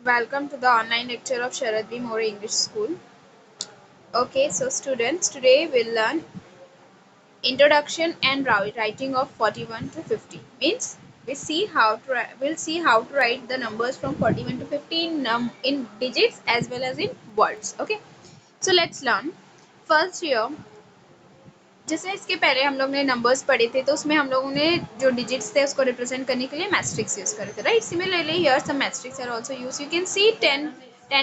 Welcome to the online lecture of Sharad B. More English School. Okay, so students, today we'll learn introduction and writing of 41 to 50. Means we'll see how to write the numbers from 41 to 50 in digits as well as in words. Okay, so let's learn. First here, जैसे इसके पहले हम लोग ने numbers पढ़े थे तो उसमें हम लोगों ने जो डिजिट्स थे उसको रिप्रेजेंट करने के लिए मैस्ट्रिक्स यूज करे थे, right? Similarly here some matrix are also use. You can see 10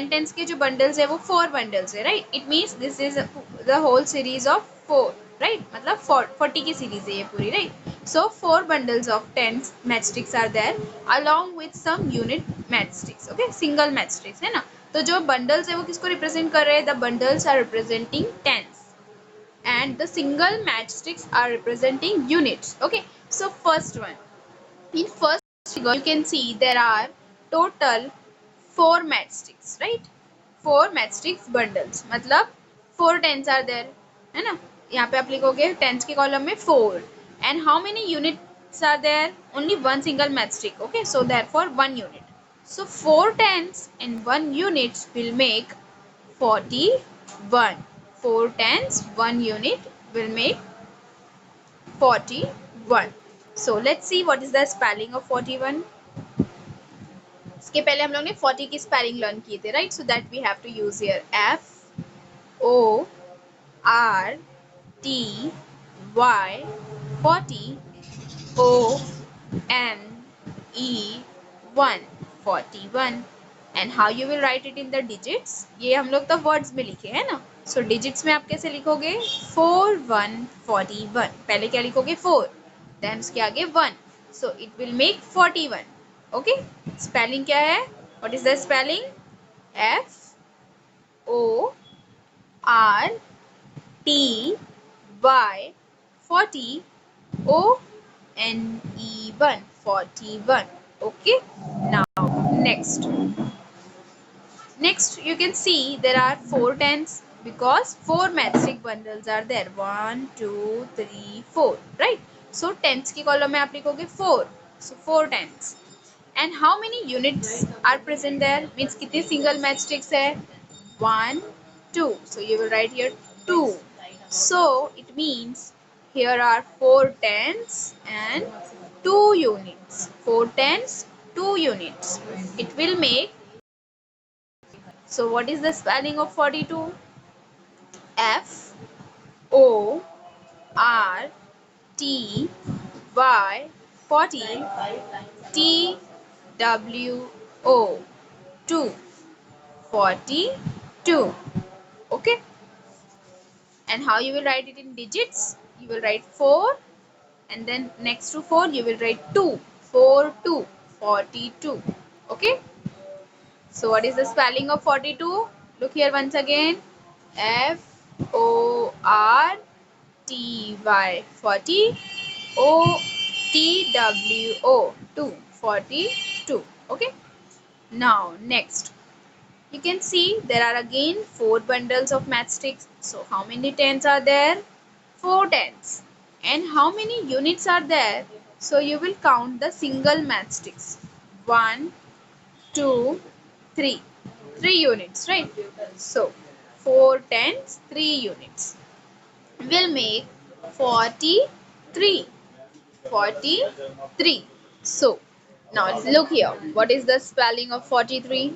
tens के जो बंडल्स है वो 4 बंडल्स है, right? It means this is the whole series of 4, right? मतलब 40 की सीरीज है ये पूरी, right? So 4 bundles of 10 matrix are there along with some unit matrix. Okay, single matrix है ना. तो जो बंडल्स है वो किसको रिप्रेजेंट कर रहे हैं? The bundles are representing tens and the single matchsticks are representing units. Okay, so first one, in first figure you can see there are total 4 matchsticks, right? 4 matchsticks bundles, मतलब 4 tens are there, है ना? यहाँ पे आप लिखोगे tens के column में 4. And how many units are there? Only one single matchstick. Okay, so therefore 1 unit. So 4 tens and 1 unit will make 41. 4 tens, 1 unit will make 41. So let's see what is the spelling of 41. इसके पहले हम लोग ने 40 की spelling learn किए थे, right? So that we have to use here FORTY 40 ONE 41. And how you will write it in the digits? ये हम लोग तो वर्ड्स में लिखे हैं ना. सो डिजिट्स में आप कैसे लिखोगे? 4141. पहले क्या लिखोगे? 4, देन उसके आगे 1, so it will make 41. Okay, spelling क्या है? What is the spelling? FORTY 40 ONE 41. Okay, now next you can see there are 4 tens because 4 matchstick bundles are there. 1 2 3 4, right? So tens की कॉलम में आप लिखोगे 4, so 4 tens. And how many units are present there? Means कितने single matchsticks है? 1 2, so you will write here 2. So it means here are 4 tens and 2 units. 4 tens, 2 units. It will make. So what is the spelling of 42? FORTY 40 TWO 2 42. Okay, and how you will write it in digits? You will write 4 and then next to 4 you will write 2. 4 2 42. Okay, so what is the spelling of 42? Look here once again. FORTY 40 OTWO 2 42. Okay, now next you can see there are again 4 bundles of matchsticks. So how many tens are there? 4 tens. And how many units are there? So you will count the single matchsticks. 1 2 3. 3 units, right? So 4 tens, 3 units will make 43. 43. So now look here. What is the spelling of 43?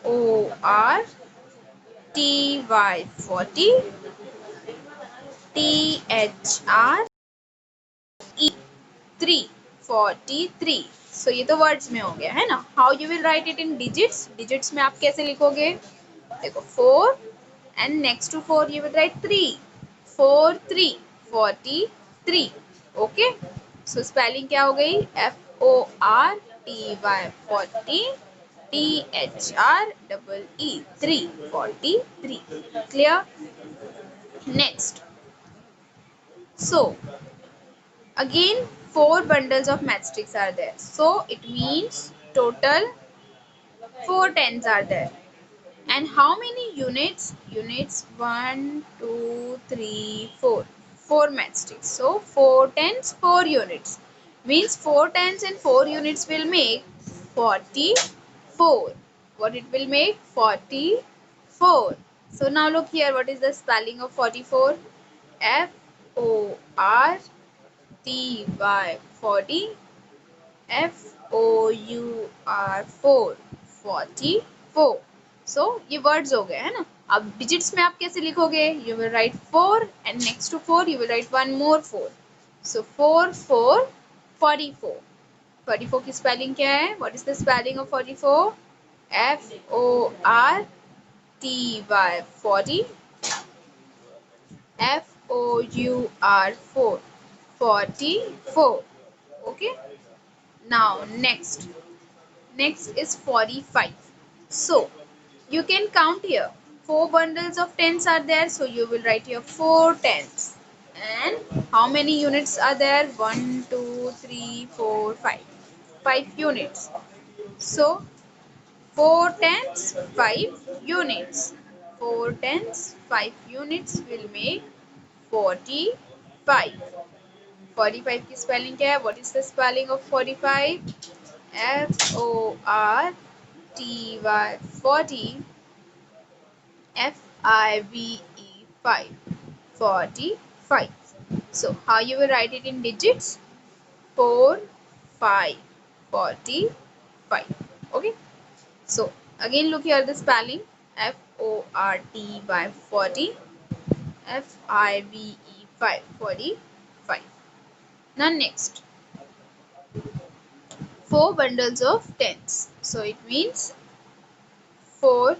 FORTY 40 THRE 3 43. सो ये तो words में हो गया है ना. How you will write it in digits? Digits में आप कैसे लिखोगे? देखो 4 and next to 4 you will write 3. 4 3 43. Okay, so spelling क्या हो गई? FORTY 40 THREE 3 43. Clear? Next, so again 4 bundles of matchsticks are there, so it means total 4 tens are there. And how many units? Units 1 2 3 4. 4 matchsticks, so 4 tens, 4 units, means 4 tens and 4 units will make 44. 4. What it will make? 44. So now look here, what is the spelling of 44? Forty. 4 44. सो ये words हो गए है ना. अब digits में आप कैसे लिखोगे? You will write 4 and next to 4 you will write one more 4. सो 4 4 44. 44 की स्पेलिंग क्या है? What is the spelling of 44? FORTY. 40. FOUR 4. 44. Okay. Now next is 45. So you can count here. 4 bundles of tens are there, so you will write here 4 tens. And how many units are there? 1, 2, 3, 4, 5. 5 units. So 4 tens, 5 units. 4 tens, 5 units will make 45. 45 की spelling क्या है? What is the spelling of 45? FORTY 40. FIVE 45. So how you will write it in digits? 4 5 45. Okay. So again look here the spelling. FORTY 40. FIVE 45. Now next, 4 bundles of tens. So it means 4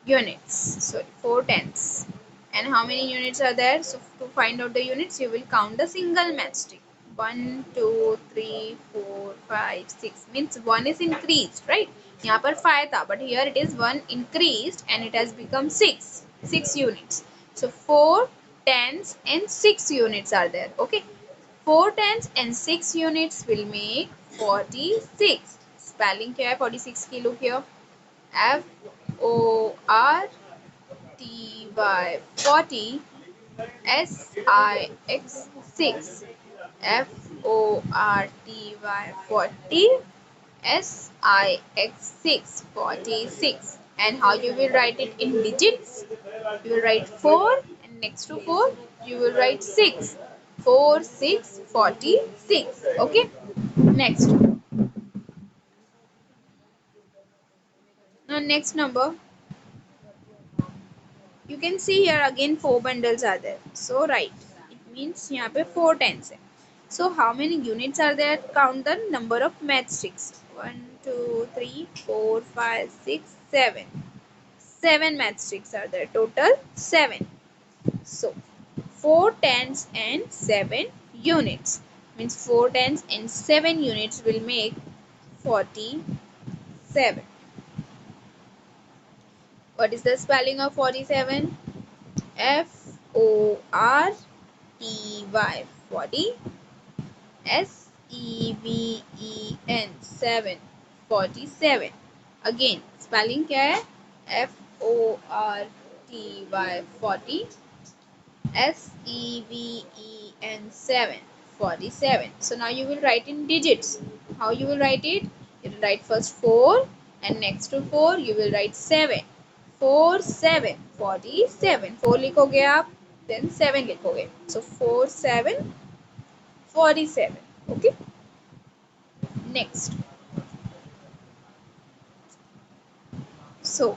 units. So 4 tens. And how many units are there? So to find out the units, you will count the single matchstick. 1, 2, 3, 4, 5, 6. Means 1 is increased, right? यहाँ पर 5 था, but here it is 1 increased and it has become 6. 6 units. So 4 tens and 6 units are there. Okay. 4 tens and 6 units will make 46. Spelling क्या है 46 की? Look here. FORTY 40. SIX 6. FORTY 40. SIX 6. 46. And how you will write it in digits? You will write 4 and next to 4 you will write 6. 4 6 46. Okay. Next. Now next number. You can see here again 4 bundles are there. So right. It means यहाँ पे 4 tens है. So how many units are there? Count the number of matchsticks. 1, 2, 3, 4, 5, 6, 7. 7 matchsticks are there. Total 7. So 4 tens and 7 units. Means 4 tens and 7 units will make 47. What is the spelling of 47? FORTY 40. SEVEN 7. 47. Again spelling क्या है? FORTY 40. SEVEN 7. 47. So now you will write in digits. How you will write it? You will write first 4 and next to 4 you will write 7. 4 7 47. 4 लिखोगे आप, then 7 लिखोगे. So 4 7 47. Okay. Next. So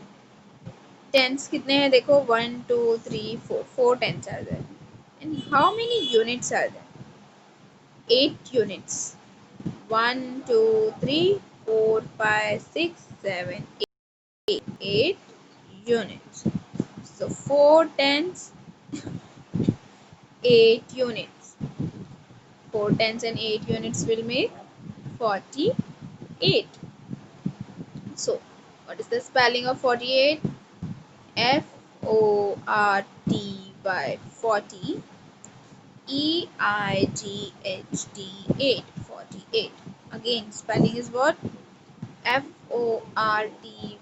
tens कितने हैं देखो? 1 2 3 4. 4 tens are there. And how many units are there? 8 units. 1 2 3 4 5 6 7 8. 8 units. So 4 tens 8 units. 4 tens and 8 units will make 48. So what is the spelling of 48? FORTY 40. EIGHT 48. Again spelling is what? FORTY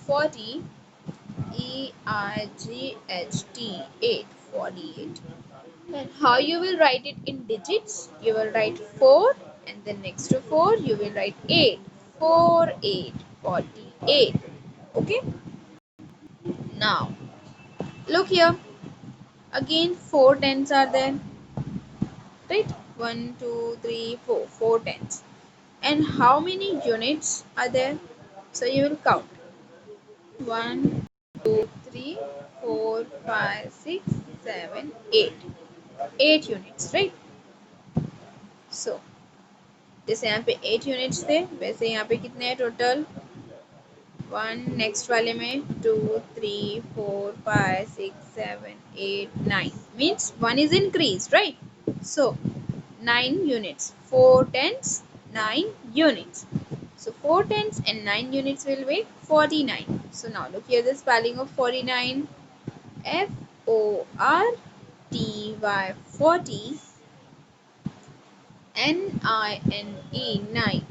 40. EIGHT 48. And how you will write it in digits? You will write 4 and then next to 4 you will write 8. 4 8 48. Okay, now look here, again 4 tens are there, right? 1 2 3 4, 4 tens. And how many units are there? So you will count 1 2 3 4 5 6 7 8, 8 units, right? So जैसे यहाँ पे 8 units थे, वैसे यहाँ पे कितने हैं total? 1, next वाले में 2 3 4 5 6 7 8 9, means 1 is increased, right? So 9 units, 4 tens, 9 units. So 4 tens and 9 units will make 49. So now look here, the spelling of 49. Forty, 40, Nine, 9,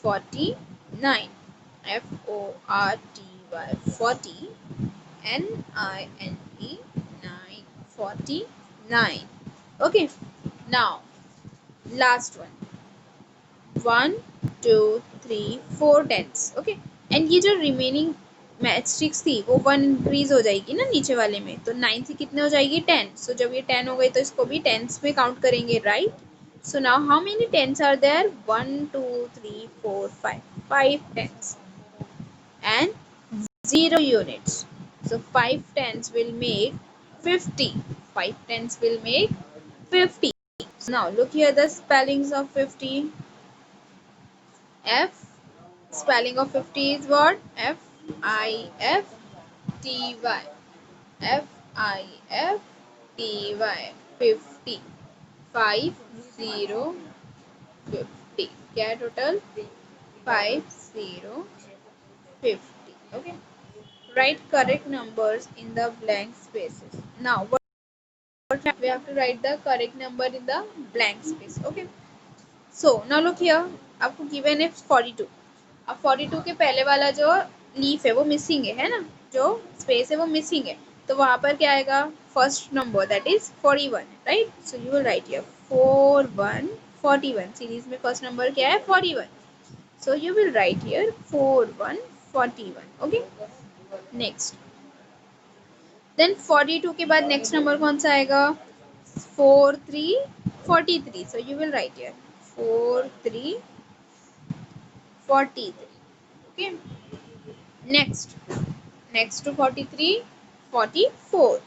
49. Forty, 40, Nine, 9, 49. Okay, now last one. 1 2 3 4 tense. Okay, and ये जो remaining matrix थी वो 1 increase हो जाएगी ना नीचे वाले में, तो 9 से कितने हो जाएगी 10. सो जब ये 10 हो गई तो इसको भी टेंस में काउंट करेंगे, right? So now how many tens are there? 1 2 3 4 5, 5 tens and 0 units. So 5 tens will make 50. 5 tens will make 50. So now look here, the spellings of 50. F, spelling of 50 is what? F-I-F-T-Y. F-I-F-T-Y. 50. 5 0 50. क्या है total? 5 0 50. Okay. Write correct numbers in the blank spaces. Now what we have to write the correct number in the blank space. Okay. So now look here, आपको given है 42. अब 42 के पहले वाला जो leaf है वो मिसिंग है ना, जो स्पेस है वो मिसिंग है, तो वहां पर क्या आएगा? First number, that is 41, right? So you will write here 41 41. Series में फर्स्ट नंबर क्या है? 41. So you will write here 41 41. Okay, next. Then 42 के बाद नेक्स्ट नंबर कौन सा आएगा? 43 43. सो you will write here 43 43. Okay, next to 43 44.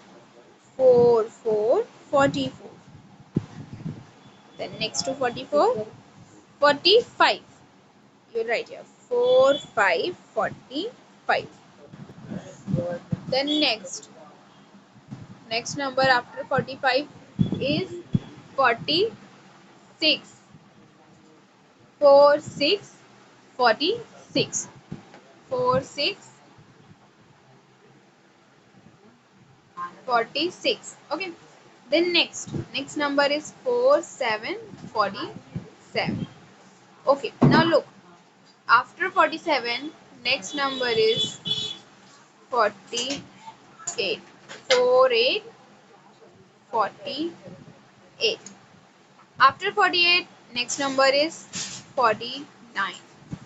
4 4 44. Then next to 44 45. You write here 4 5 45. Then next number after 45 is 46. 4 6 46. 4 6 46. Okay, then next number is 4 7 47. Okay, now look, after 47 next number is 48. 4 8 48. After 48 next number is 49.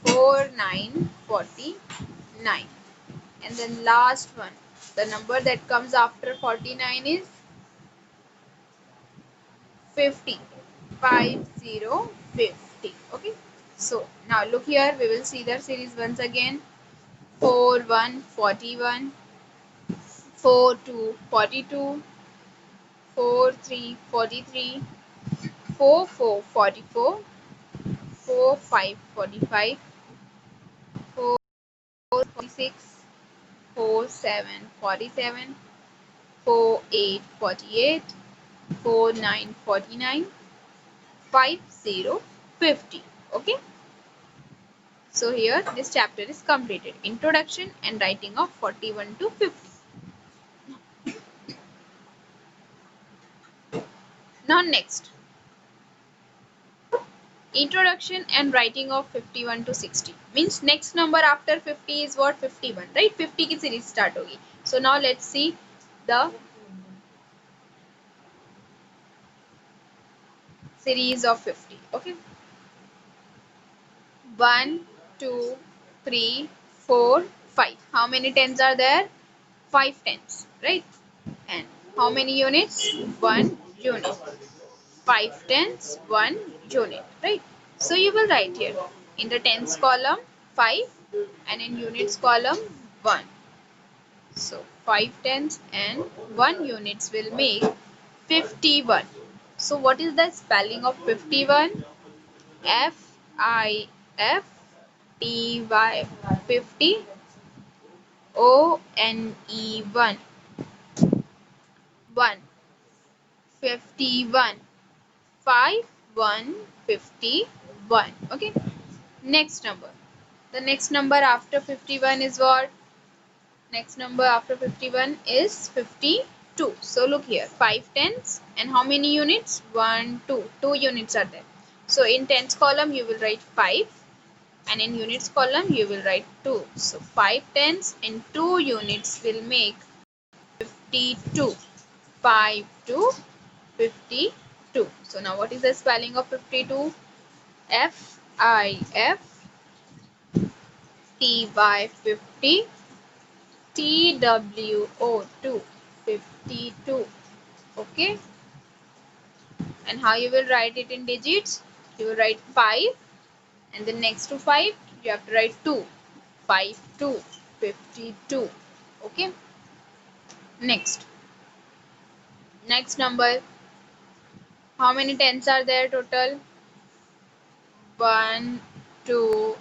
4 9 49. And then last one, the number that comes after 49 is 50. 50 50. Okay, so now look here, we will see the series once again. 4 1 41, 4 2 42, 4 3 43, 4 4 44, 4 5 45, 4 46, 4 7 47, 4 8 48, 4 9 49, 5 0 50. Okay, so here this chapter is completed. Introduction and writing of 41 to 50. Now next, introduction and writing of 51 to 60. Means next number after 50 is what? 51, right? 50 की series start होगी. So now let's see the series of 50. Okay, 1 2, 3, 4, 5. How many tens are there? 5 tens, right? And how many units? 1 unit. 5 tens, 1 unit, right? So you will write here in the tens column 5 and in units column 1. So 5 tens and 1 units will make 51. So what is the spelling of 51? Fifty. 50. One. 1. 51. 5 1 51. Okay. Next number. The next number after 51 is what? Next number after 51 is 52. So look here, 5 tens and how many units? 1, 2. 2 units are there. So in tens column you will write 5 and in units column you will write 2. So 5 tens and 2 units will make 52. 5 to 52. So now what is the spelling of 52? Fifty. 50. TWO 52. Okay. And how you will write it in digits? You will write 5 and then next to 5 you have to write 2. 5 2 52. Okay. Next. Next number. How many tens are there total? 1, 2,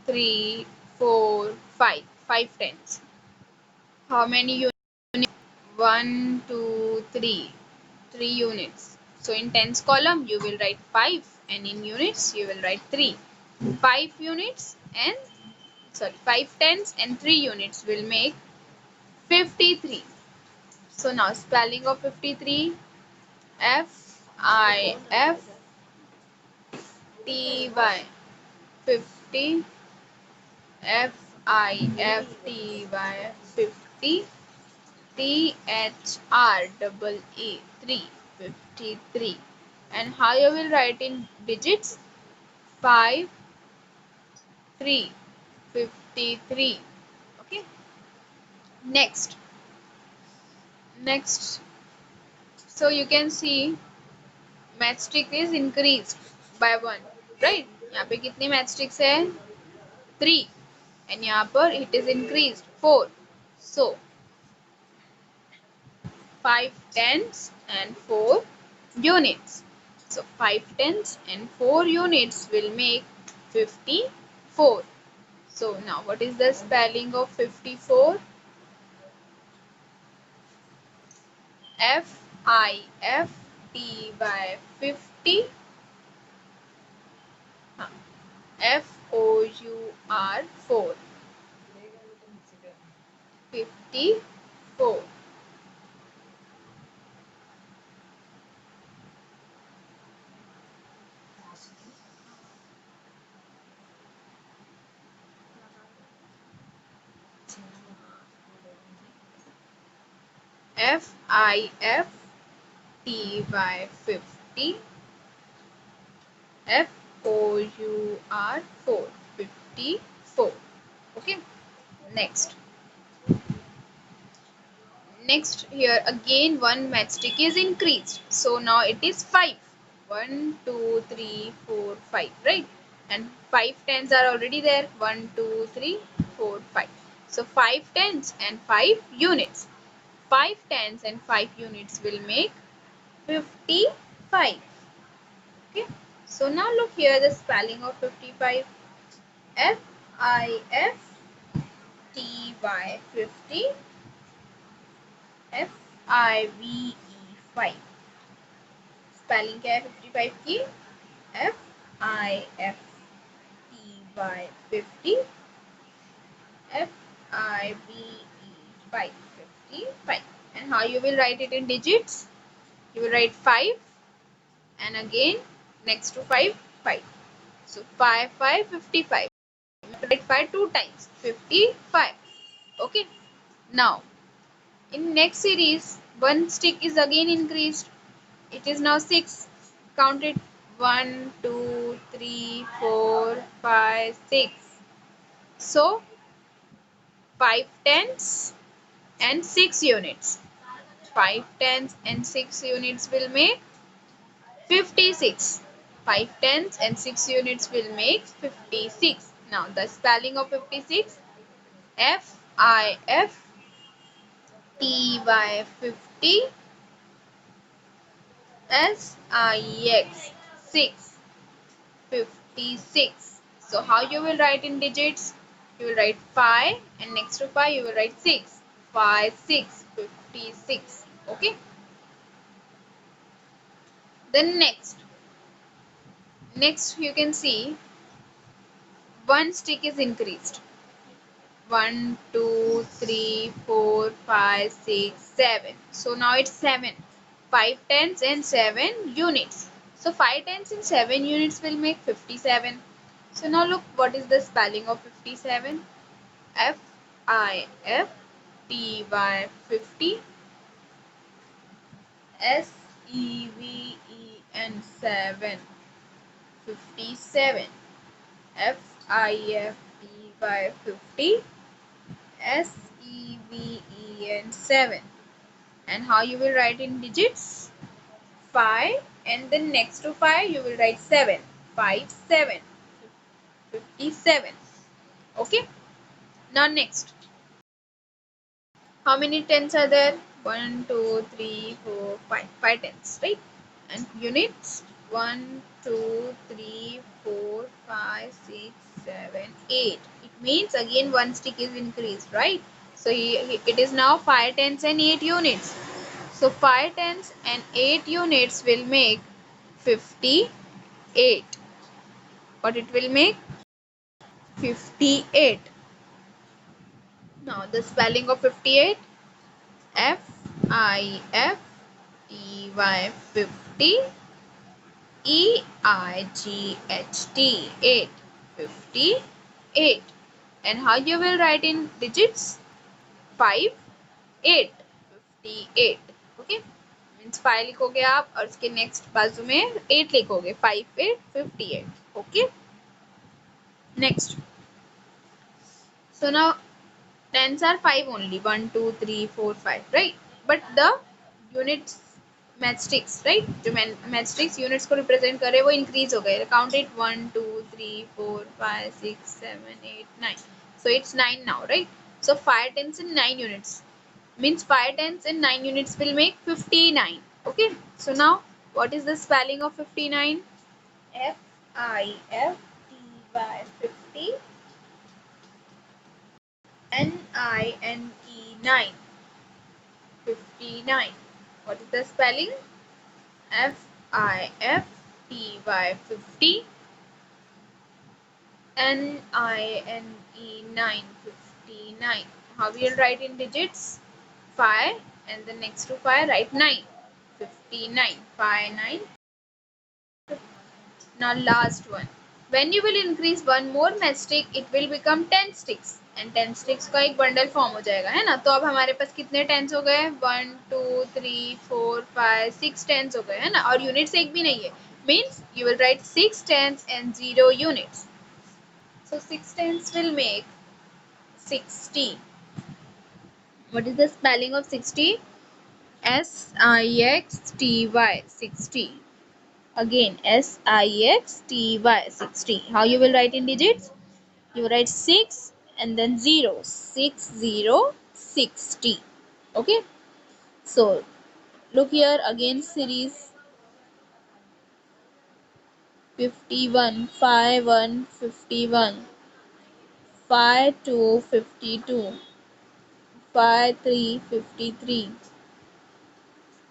3, 4, 5. 5 tens. How many units? 1, 2, 3. 3 units. So in tens column you will write 5 and in units you will write 3. 5 units and 5 tens and 3 units will make 53. So now spelling of 53. Fifty. 50. Fifty. THREE 3. 53. And how you will write in digits? 5 3 53. Okay. Next. So you can see matchstick is increased by 1, right? यहाँ पे कितने matchsticks है? 3 and यहाँ पर it is increased 4. So 5 tens and 4 units. So 5 tens and 4 units will make 54. So now what is the spelling of 54? Fifty. 4. 54. Fifty. 4. 54. Okay. Next. Here again one matchstick is increased. So now it is 5. 1, 2, 3, 4, 5, right? And 5 tens are already there. 1, 2, 3, 4, 5. So 5 tens and 5 units. 5 tens and 5 units will make 55. Okay. So now look here the spelling of 55. Fifty. 50. Five. Spelling क्या है 55 की? Fifty. Five. And how you will write it in digits? You will write 5 and again next to 5 5. So 5 5 55. You have to write 5 two times. 55. Okay. Now in next series one stick is again increased. It is now 6. Count it. 1 2 3 4 5 6. So 5 tenths and 6 units. 5 tenths and 6 units will make 56. 5 tenths and 6 units will make 56. Now the spelling of 56, Fifty, 50, Six, 56. So how you will write in digits? You will write 5 and next to 5 you will write 6. 5, 6, 56. Okay. Then next you can see one stick is increased. 1, 2, 3, 4, 5, 6, 7. So now it's 7. 5 tenths and 7 units. So 5 tenths and 7 units will make 57. So now look, what is the spelling of 57? Fifty, 7. 57. Fifty, 7. And how you will write in digits? 5 and then next to 5 you will write 7. 5, 7. 57. Okay. Now next. How many tens are there? 1, 2, 3, 4, 5. 5 tens, right? And units? 1, 2, 3, 4, 5, 6, 7, 8. It means again one stick is increased, right? So it is now 5 tens and 8 units. So 5 tens and 8 units will make 58. What it will make? 58. Now the spelling of 58, Fifty, 50, EIGHT, 8. 58. And how you will write in digits? 5, 8. 58. Okay. Means 5 लिखोगे आप और उसके next बाजू में 8 लिखोगे. 5, 8, 58. Okay. Next. So now tens are 5 only. 1, 2, 3, 4, 5. Right. But the units matrix right जो matrix units को represent कर रहे हैं वो इंक्रीज हो गए. Count it 1, 2, 3, 4, 5, 6, 7, 8, 9. So it's 9 now, right? So 5 tenths and 9 units means 5 tenths and 9 units will make 59. Okay. So now what is the spelling of 59? Fifty, 9. 59. What is the spelling? Fifty, 9. 59. How we will write in digits? 5 and the next to 5 write 9. 59. 5, 9. Now last one. When you will increase one more match stick, it will become 10 sticks. And 10 sticks का एक bundle form हो जाएगा, है ना? तो अब हमारे पास कितने टेंस हो गए? 1, 2, 3, 4, 5, 6 टेंस हो गए, है ना? और यूनिट्स एक भी नहीं है. Means you will write 6 tens and 0 units. So 6 tens will make 60. What is the spelling of 60? Sixty. 60. Again Sixty. 60. How you will write in digits? You write 6 and then 0. 6, 0, 60. Okay. So look here again series 51, 5, 1, 51, 5, 2, 52, 5, 3, 53,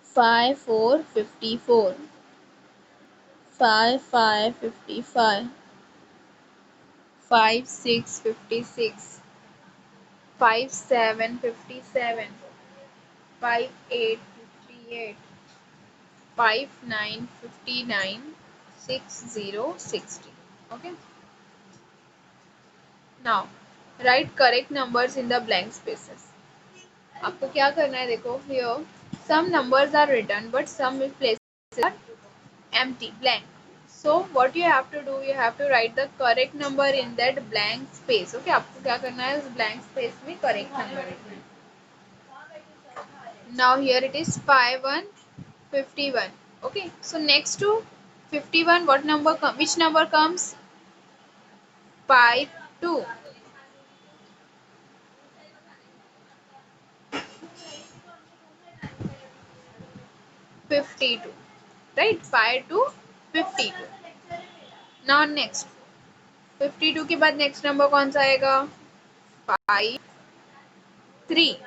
5, 4, 54, 5, 5, 55, 5, 6, 56, 5, 7, 57, 5, 8, 58, 5, 9, 59, 6, 0, 60. Okay. Now write correct numbers in the blank spaces. आपको क्या करना है? देखो here some numbers are written but some places are empty, blank. So what you have to do, you have to write the correct number in that blank space. Okay, आपको क्या करना है, उस blank space में correct number लिखना है. Now here it is 5151. Okay, so next to 51, what number which number comes? 52. 52, right? 5 to 52. Now next 52 के बाद next number कौन सा आएगा? 53.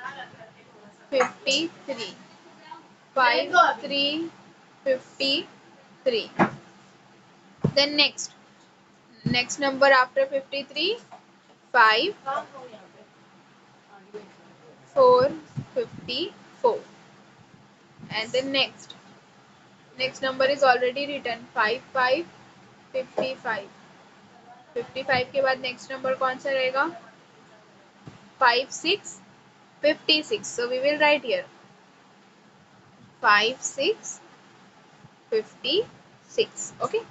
53. 53. Then next number after 53, 5 4 54. And then next number is already written, 55 55. 55 के बाद next number कौन सा रहेगा? 56 56. So we will write here 56 56. Okay,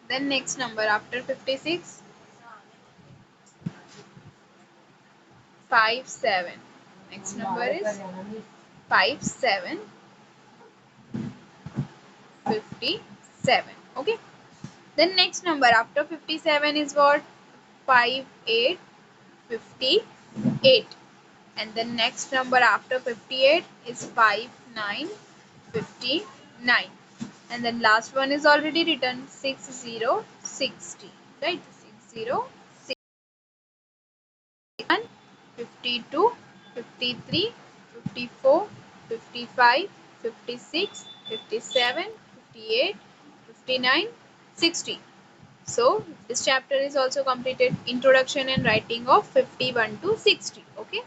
then next number after 56, 57. Next number is 57 57. Okay, then next number after 57 is what? 58 58. And the next number after 58 is 59 59. And then last one is already written, 60 60, right? 60 61 52 53 54 55 56 57 58 59 60. So this chapter is also completed, introduction and writing of 51 to 60. Okay.